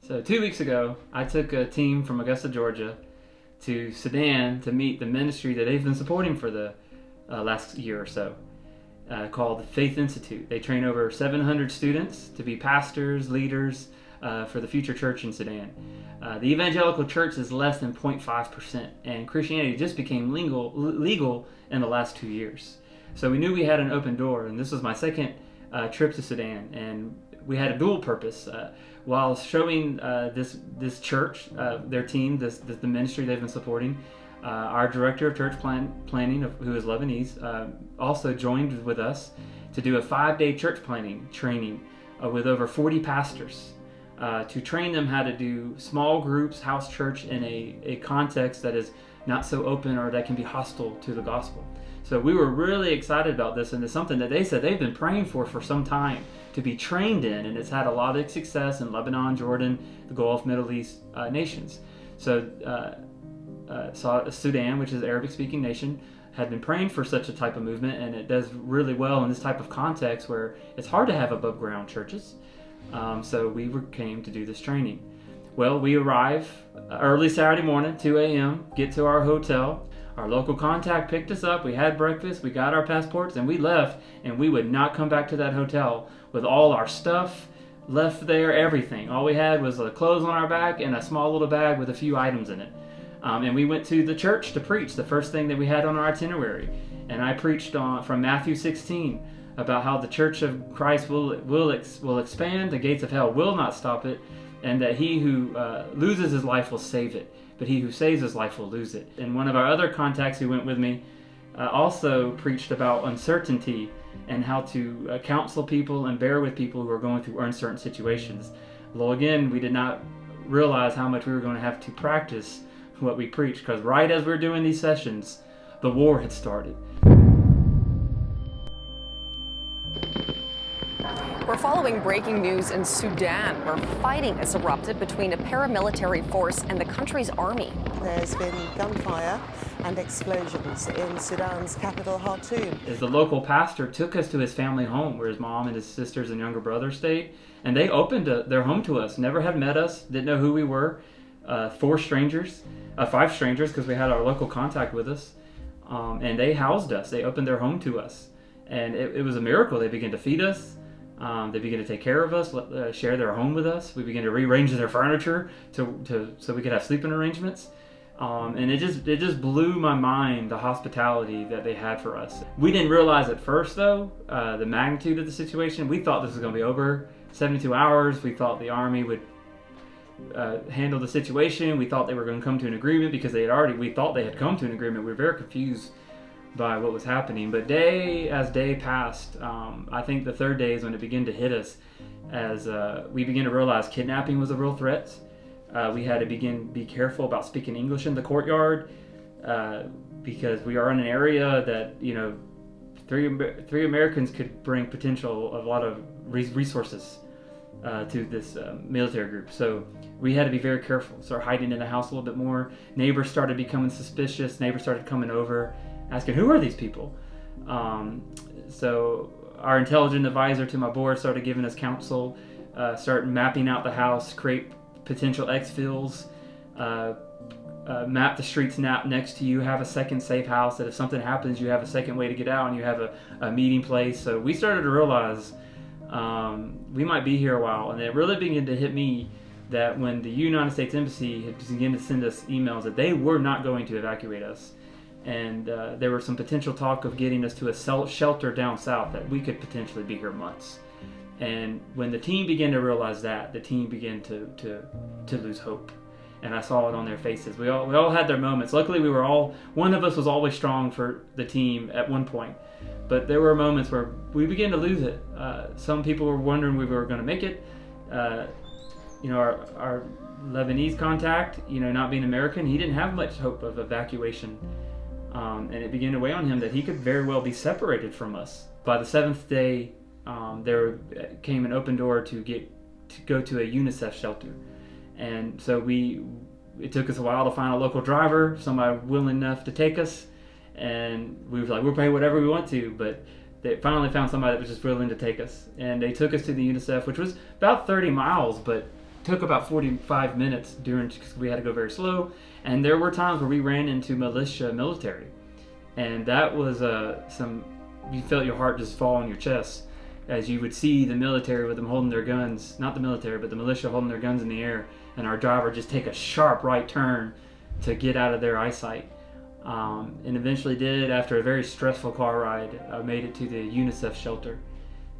So 2 weeks ago, I took a team from Augusta, Georgia to Sudan to meet the ministry that they've been supporting for the last year or so, called the Faith Institute. They train over 700 students to be pastors, leaders for the future church in Sudan. The evangelical church is less than 0.5%, and Christianity just became legal in the last 2 years. So we knew we had an open door, and this was my second trip to Sudan, and we had a dual purpose. While showing this church, their team, the ministry they've been supporting, our director of church planning, who is Lebanese, also joined with us to do a 5-day church planning training with over 40 pastors to train them how to do small groups, house church in a context that is not so open or that can be hostile to the gospel. So we were really excited about this, and it's something that they said they've been praying for some time to be trained in, and it's had a lot of success in Lebanon, Jordan, the Gulf, Middle East nations. So Sudan, which is an Arabic-speaking nation, had been praying for such a type of movement, and it does really well in this type of context where it's hard to have above-ground churches. So we came to do this training. Well, we arrive early Saturday morning, 2 a.m., get to our hotel. Our local contact picked us up, we had breakfast, we got our passports, and we left, and we would not come back to that hotel with all our stuff left there, everything. All we had was the clothes on our back and a small little bag with a few items in it. And we went to the church to preach, the first thing that we had on our itinerary. And I preached from Matthew 16 about how the church of Christ will expand, the gates of hell will not stop it, and that he who loses his life will save it, but he who saves his life will lose it. And one of our other contacts who went with me also preached about uncertainty and how to counsel people and bear with people who are going through uncertain situations. Well, again, we did not realize how much we were going to have to practice what we preached, because right as we were doing these sessions, the war had started. We're following breaking news in Sudan, where fighting has erupted between a paramilitary force and the country's army. There's been gunfire and explosions in Sudan's capital, Khartoum. As the local pastor took us to his family home, where his mom and his sisters and younger brother stayed, and they opened their home to us. Never had met us, didn't know who we were. 5 strangers, because we had our local contact with us, and they housed us. They opened their home to us, and it was a miracle. They began to feed us. They began to take care of us, share their home with us. We began to rearrange their furniture so we could have sleeping arrangements. And it just blew my mind, the hospitality that they had for us. We didn't realize at first, though, the magnitude of the situation. We thought this was going to be over 72 hours. We thought the army would handle the situation. We thought they were going to come to an agreement because we thought they had come to an agreement. We were very confused by what was happening. But as day passed, I think the 3rd day is when it began to hit us as we began to realize kidnapping was a real threat. We had to be careful about speaking English in the courtyard because we are in an area that, three Americans could bring potential of a lot of resources to this military group. So we had to be very careful. Start hiding in the house a little bit more. Neighbors started becoming suspicious. Neighbors started coming over, asking, who are these people? So our intelligent advisor to my board started giving us counsel, started mapping out the house, create potential exfils, map the streets next to you, have a second safe house, that if something happens, you have a second way to get out, and you have a meeting place. So we started to realize we might be here a while, and it really began to hit me that when the United States Embassy had begun to send us emails that they were not going to evacuate us, and there was some potential talk of getting us to a shelter down south, that we could potentially be here months. And when the team began to realize that, the team began to lose hope, and I saw it on their faces. We all had their moments. Luckily, one of us was always strong for the team at one point, but there were moments where we began to lose it. Some people were wondering we were going to make it. Our Lebanese contact, not being American, he didn't have much hope of evacuation. And it began to weigh on him that he could very well be separated from us. By the 7th day, there came an open door to go to a UNICEF shelter. And so it took us a while to find a local driver, somebody willing enough to take us. And we were like, we'll pay whatever we want to, but they finally found somebody that was just willing to take us. And they took us to the UNICEF, which was about 30 miles, but took about 45 minutes because we had to go very slow. And there were times where we ran into military. And that was you felt your heart just fall on your chest as you would see the military with them holding their guns, not the military, but the militia holding their guns in the air, and our driver just take a sharp right turn to get out of their eyesight. And eventually did, after a very stressful car ride, made it to the UNICEF shelter,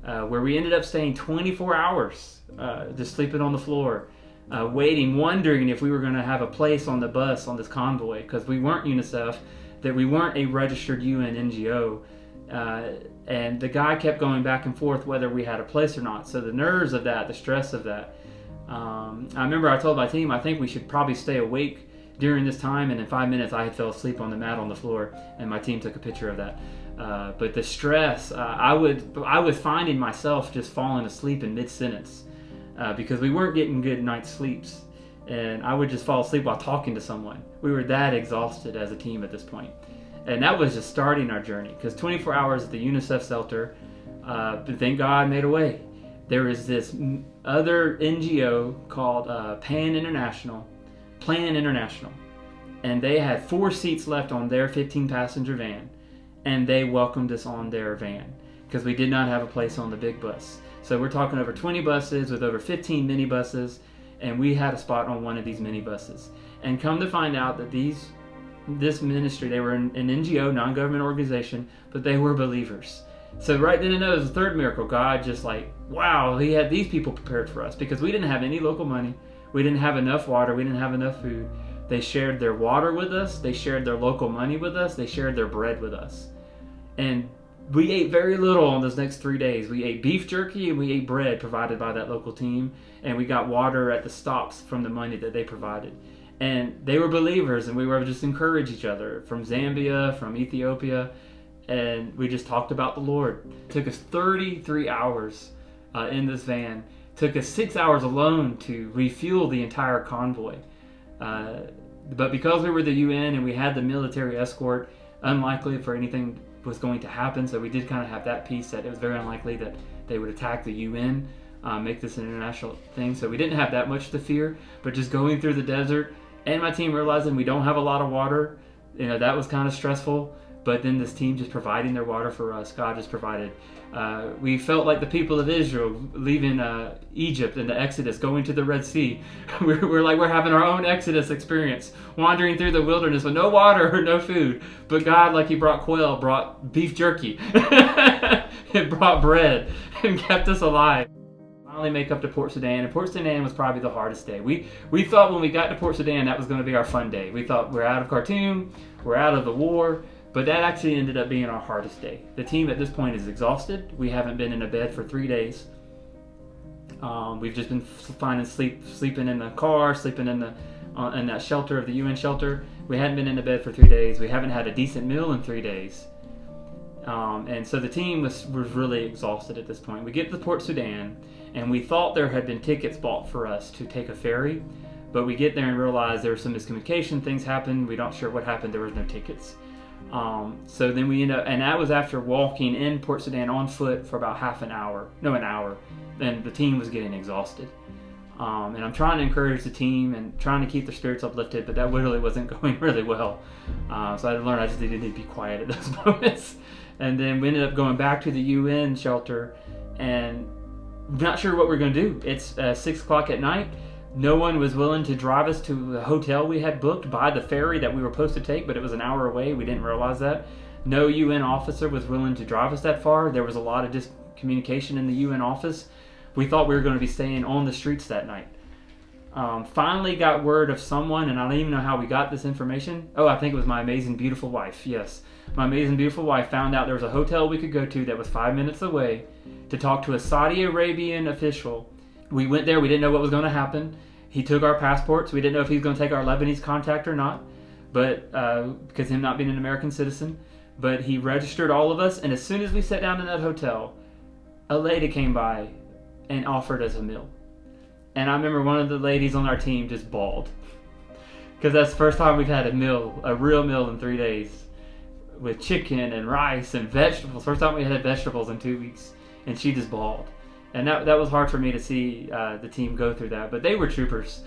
where we ended up staying 24 hours, just sleeping on the floor, waiting, wondering if we were going to have a place on the bus on this convoy, because we weren't UNICEF, that we weren't a registered UN NGO. And the guy kept going back and forth whether we had a place or not. So the nerves of that, the stress of that. I remember I told my team, I think we should probably stay awake during this time. And in 5 minutes, I had fell asleep on the mat on the floor, and my team took a picture of that. But the stress, I was finding myself just falling asleep in mid-sentence because we weren't getting good night's sleeps. And I would just fall asleep while talking to someone. We were that exhausted as a team at this point. And that was just starting our journey, because 24 hours at the UNICEF shelter, but thank God made a way. There is this other NGO called Plan International, and they had 4 seats left on their 15-passenger van, and they welcomed us on their van, because we did not have a place on the big bus. So we're talking over 20 buses with over 15 minibuses, and we had a spot on one of these minibuses. And come to find out that this ministry, they were an NGO, non-government organization, but they were believers. So right then and there was the third miracle. God just wow, he had these people prepared for us, because we didn't have any local money. We didn't have enough water. We didn't have enough food. They shared their water with us. They shared their local money with us. They shared their bread with us. And we ate very little on those next 3 days. We ate beef jerky and we ate bread provided by that local team. And we got water at the stops from the money that they provided. And they were believers, and we were just encourage each other from Zambia, from Ethiopia, and we just talked about the Lord. It took us 33 hours in this van. It took us 6 hours alone to refuel the entire convoy. But because we were the UN and we had the military escort, unlikely for anything was going to happen, so we did kind of have that piece that it was very unlikely that they would attack the UN, make this an international thing. So we didn't have that much to fear, but just going through the desert, and my team realizing we don't have a lot of water, that was kind of stressful. But then this team just providing their water for us, God just provided. We felt like the people of Israel leaving Egypt in the Exodus, going to the Red Sea. we're having our own Exodus experience, wandering through the wilderness with no water or no food. But God, like he brought quail, brought beef jerky, and brought bread, and kept us alive. Finally make up to Port Sudan, and Port Sudan was probably the hardest day. We thought when we got to Port Sudan that was going to be our fun day. We thought we're out of Khartoum, we're out of the war, but that actually ended up being our hardest day. The team at this point is exhausted. We haven't been in a bed for 3 days. We've just been sleeping in the car, sleeping in that shelter of the UN shelter. We hadn't been in a bed for 3 days. We haven't had a decent meal in 3 days. And so the team was really exhausted at this point. We get to Port Sudan, and we thought there had been tickets bought for us to take a ferry, but we get there and realize there was some miscommunication, things happened, we're not sure what happened, there was no tickets. So then we end up, and that was after walking in Port Sudan on foot for about an hour, and the team was getting exhausted. And I'm trying to encourage the team and trying to keep their spirits uplifted, but that really wasn't going really well. So I learned I just needed to be quiet at those moments. And then we ended up going back to the UN shelter, and not sure what we're going to do. It's 6 o'clock at night. No one was willing to drive us to the hotel we had booked by the ferry that we were supposed to take, but it was an hour away. We didn't realize that. No UN officer was willing to drive us that far. There was a lot of miscommunication in the UN office. We thought we were going to be staying on the streets that night. Finally got word of someone, and I don't even know how we got this information. Oh, I think it was my amazing, beautiful wife. Yes, my amazing, beautiful wife found out there was a hotel we could go to that was 5 minutes away to talk to a Saudi Arabian official. We went there. We didn't know what was going to happen. He took our passports. We didn't know if he was going to take our Lebanese contact or not, but because him not being an American citizen. But he registered all of us, and as soon as we sat down in that hotel, a lady came by and offered us a meal. And I remember one of the ladies on our team just bawled, because that's the first time we've had a real meal in 3 days, with chicken and rice and vegetables. First time we had vegetables in 2 weeks, and she just bawled. And that was hard for me to see the team go through that. But they were troopers.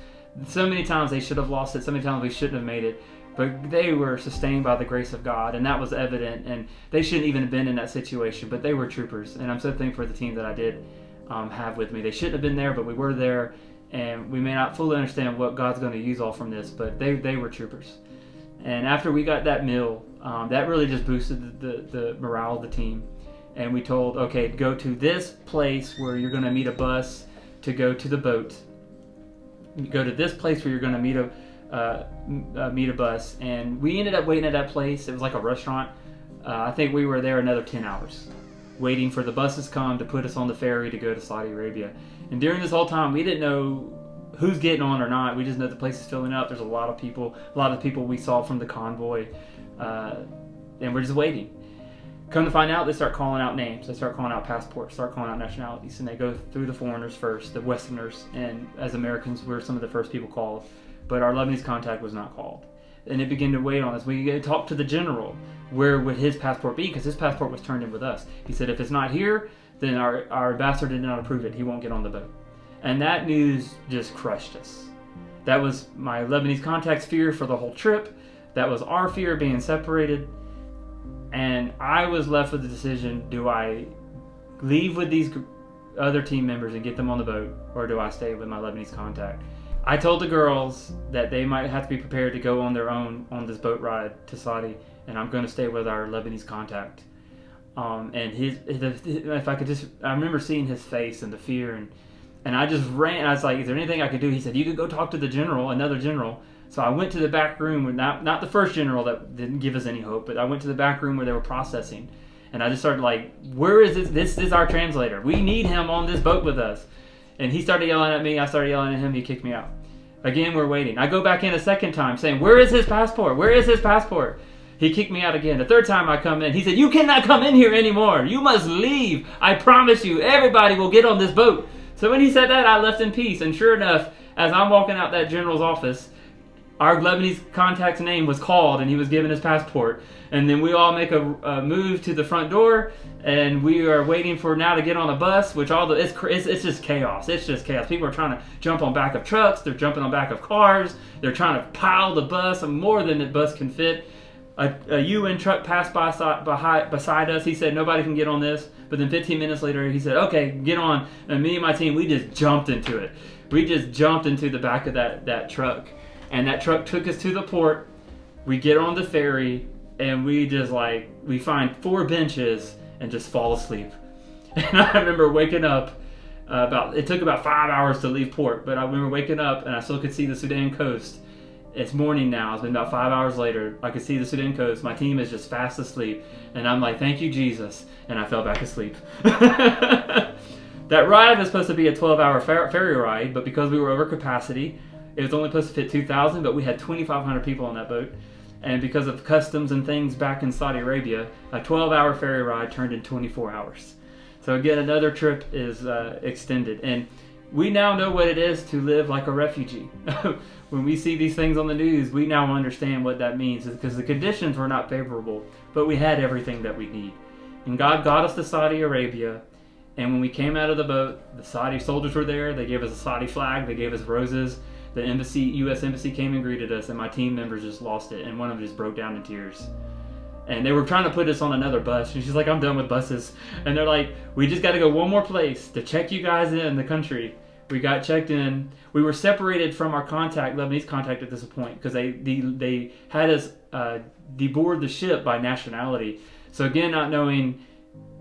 So many times they should have lost it. So many times we shouldn't have made it. But they were sustained by the grace of God, and that was evident. And they shouldn't even have been in that situation, but they were troopers. And I'm so thankful for the team that I did have with me. They shouldn't have been there, but we were there. And we may not fully understand what God's going to use all from this, but they were troopers. And after we got that meal, that really just boosted the morale of the team. And we told, okay, go to this place where you're going to meet a bus to go to the boat. Go to this place where you're going to meet a bus. And we ended up waiting at that place. It was like a restaurant. I think we were there another 10 hours, waiting for the buses to come to put us on the ferry to go to Saudi Arabia. And during this whole time, we didn't know who's getting on or not. We just know the place is filling up. There's a lot of people we saw from the convoy, and we're just waiting. Come to find out, they start calling out names. They start calling out passports, start calling out nationalities, and they go through the foreigners first, the Westerners, and as Americans, we're some of the first people called. But our Lebanese contact was not called. And it began to wait on us. We talked to the general. Where would his passport be? Because his passport was turned in with us. He said, if it's not here, then our ambassador did not approve it. He won't get on the boat. And that news just crushed us. That was my Lebanese contact's fear for the whole trip. That was our fear of being separated. And I was left with the decision, do I leave with these other team members and get them on the boat, or do I stay with my Lebanese contact? I told the girls that they might have to be prepared to go on their own on this boat ride to Saudi, and I'm going to stay with our Lebanese contact. And if I could just, I remember seeing his face and the fear, and I just ran. I was like, is there anything I could do? He said, you could go talk to the general, another general. So I went to the back room, not the first general that didn't give us any hope, but I went to the back room where they were processing. And I just started like, where is this? This is our translator. We need him on this boat with us. And he started yelling at me. I started yelling at him. He kicked me out. Again, we're waiting. I go back in a second time saying, where is his passport? Where is his passport? He kicked me out again. The third time I come in, he said, you cannot come in here anymore. You must leave. I promise you, everybody will get on this boat. So when he said that, I left in peace. And sure enough, as I'm walking out that general's office, our Lebanese contact's name was called and he was given his passport. And then we all make a move to the front door, and we are waiting for now to get on a bus, which it's just chaos. It's just chaos. People are trying to jump on back of trucks. They're jumping on back of cars. They're trying to pile the bus more than the bus can fit. A UN truck passed beside us. He said, nobody can get on this. But then 15 minutes later, he said, okay, get on. And me and my team, we just jumped into it. We just jumped into the back of that truck. And that truck took us to the port. We get on the ferry, and we find 4 benches and just fall asleep. And I remember waking up, it took about 5 hours to leave port, but I remember waking up and I still could see the Sudan coast. It's morning now. It's been about 5 hours later. I could see the Sudan coast. My team is just fast asleep. And I'm like, thank you, Jesus. And I fell back asleep. That ride was supposed to be a 12-hour ferry ride, but because we were over capacity, it was only supposed to fit 2,000, but we had 2,500 people on that boat. And because of customs and things back in Saudi Arabia, a 12-hour ferry ride turned into 24 hours. So again, another trip is extended. And we now know what it is to live like a refugee. When we see these things on the news, we now understand what that means, because the conditions were not favorable, but we had everything that we need. And God got us to Saudi Arabia, and when we came out of the boat, the Saudi soldiers were there. They gave us a Saudi flag. They gave us roses. The U.S. embassy came and greeted us, and my team members just lost it, and one of them just broke down in tears. And they were trying to put us on another bus, and she's like, I'm done with buses. And they're like, we just got to go one more place to check you guys in the country. We got checked in. We were separated from our Lebanese contact at this point, because they had us deboard the ship by nationality. So again, not knowing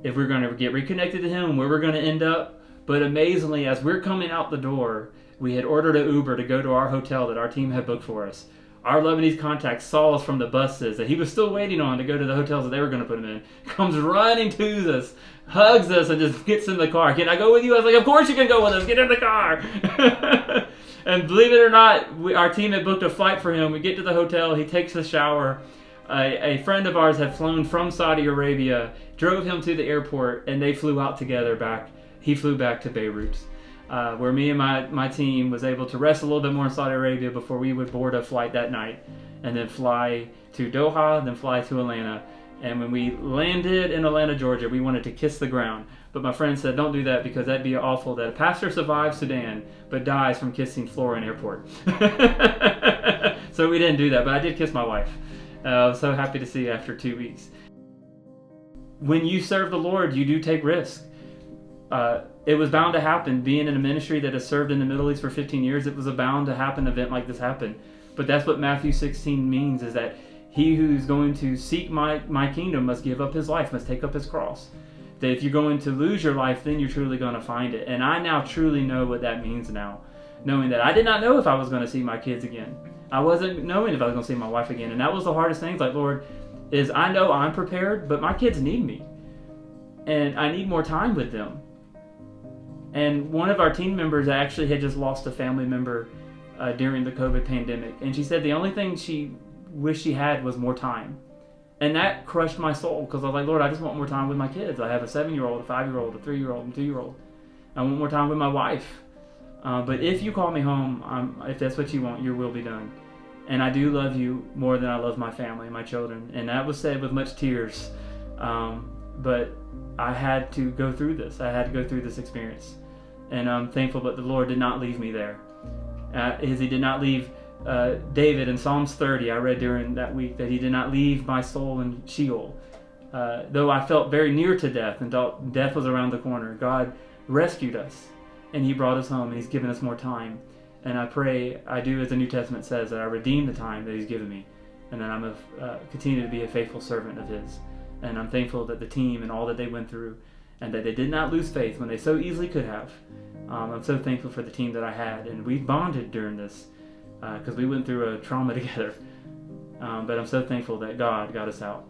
if we're going to get reconnected to him, where we're going to end up. But amazingly, as we're coming out the door, we had ordered an Uber to go to our hotel that our team had booked for us. Our Lebanese contact saw us from the buses that he was still waiting on to go to the hotels that they were going to put him in. Comes running to us, hugs us, and just gets in the car. Can I go with you? I was like, of course you can go with us. Get in the car. And believe it or not, our team had booked a flight for him. We get to the hotel. He takes a shower. A friend of ours had flown from Saudi Arabia, drove him to the airport, and they flew out together back. He flew back to Beirut. Where me and my team was able to rest a little bit more in Saudi Arabia before we would board a flight that night and then fly to Doha, then fly to Atlanta. And when we landed in Atlanta, Georgia, we wanted to kiss the ground. But my friend said, don't do that because that'd be awful that a pastor survives Sudan but dies from kissing Flora in airport. So we didn't do that, but I did kiss my wife. I was so happy to see her after 2 weeks. When you serve the Lord, you do take risks. It was bound to happen. Being in a ministry that has served in the Middle East for 15 years, it was a bound to happen event like this happened. But that's what Matthew 16 means, is that he who's going to seek my kingdom must give up his life, must take up his cross. That if you're going to lose your life, then you're truly going to find it. And I now truly know what that means now. Knowing that I did not know if I was going to see my kids again. I wasn't knowing if I was going to see my wife again. And that was the hardest thing. Like, Lord, is I know I'm prepared, but my kids need me. And I need more time with them. And one of our team members actually had just lost a family member during the COVID pandemic. And she said the only thing she wished she had was more time. And that crushed my soul because I was like, Lord, I just want more time with my kids. I have a 7-year-old, a 5-year-old, a 3-year-old, and a 2-year-old. I want more time with my wife. But if you call me home, if that's what you want, your will be done. And I do love you more than I love my family and my children. And that was said with much tears. But I had to go through this. I had to go through this experience. And I'm thankful that the Lord did not leave me there. He did not leave David in Psalms 30, I read during that week, that he did not leave my soul in Sheol. Though I felt very near to death and thought death was around the corner, God rescued us and he brought us home and he's given us more time. And I pray, I do as the New Testament says, that I redeem the time that he's given me and that I'm continue to be a faithful servant of his. And I'm thankful that the team and all that they went through and that they did not lose faith when they so easily could have. I'm so thankful for the team that I had, and we bonded during this because we went through a trauma together. But I'm so thankful that God got us out.